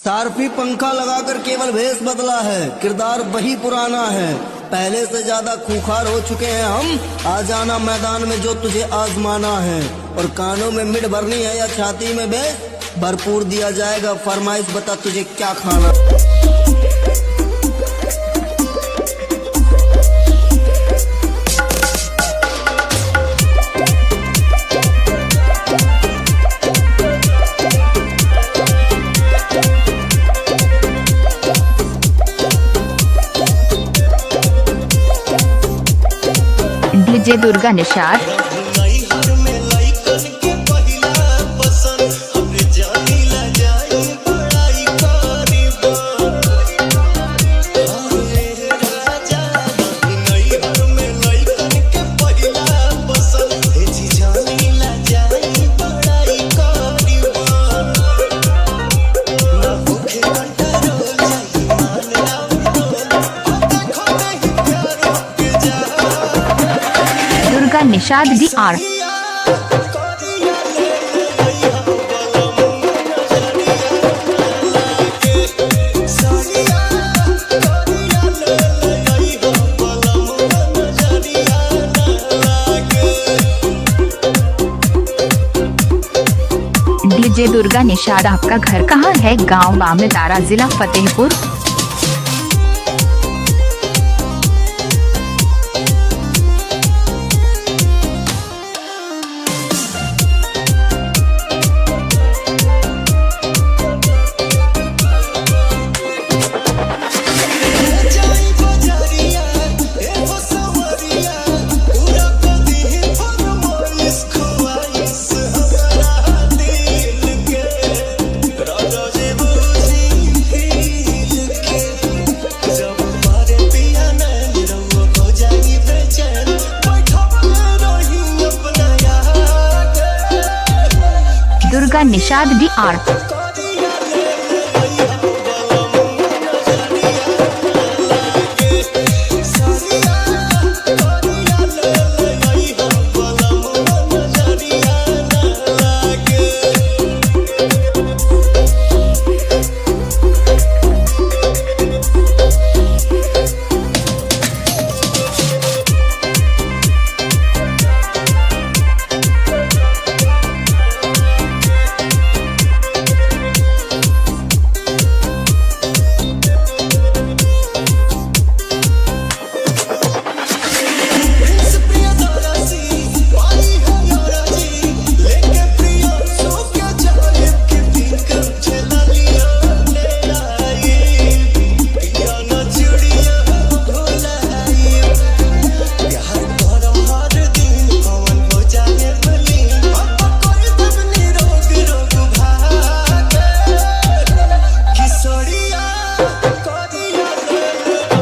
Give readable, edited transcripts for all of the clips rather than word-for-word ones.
सारफी पंखा लगाकर केवल भेष बदला है, किरदार वही पुराना है। पहले से ज्यादा खूंखार हो चुके हैं हम, आ जाना मैदान में जो तुझे आजमाना है। और कानों में मिड भरनी है या छाती में बेस, भरपूर दिया जाएगा फरमाइश, बता तुझे क्या खाना। DJ Durga Nishad. Durga Nishad DR। DJ Durga Nishad, आपका घर कहाँ है? गांव बामनतारा, जिला Fatehpur. Durga Nishad DR।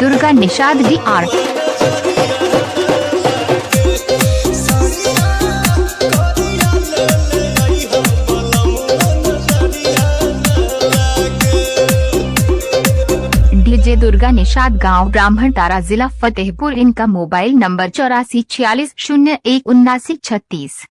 Durga Nishad DR। DJ Durga Nishad, गांव ब्राह्मणतारा, जिला फतेहपुर। इनका मोबाइल नंबर 8446017936।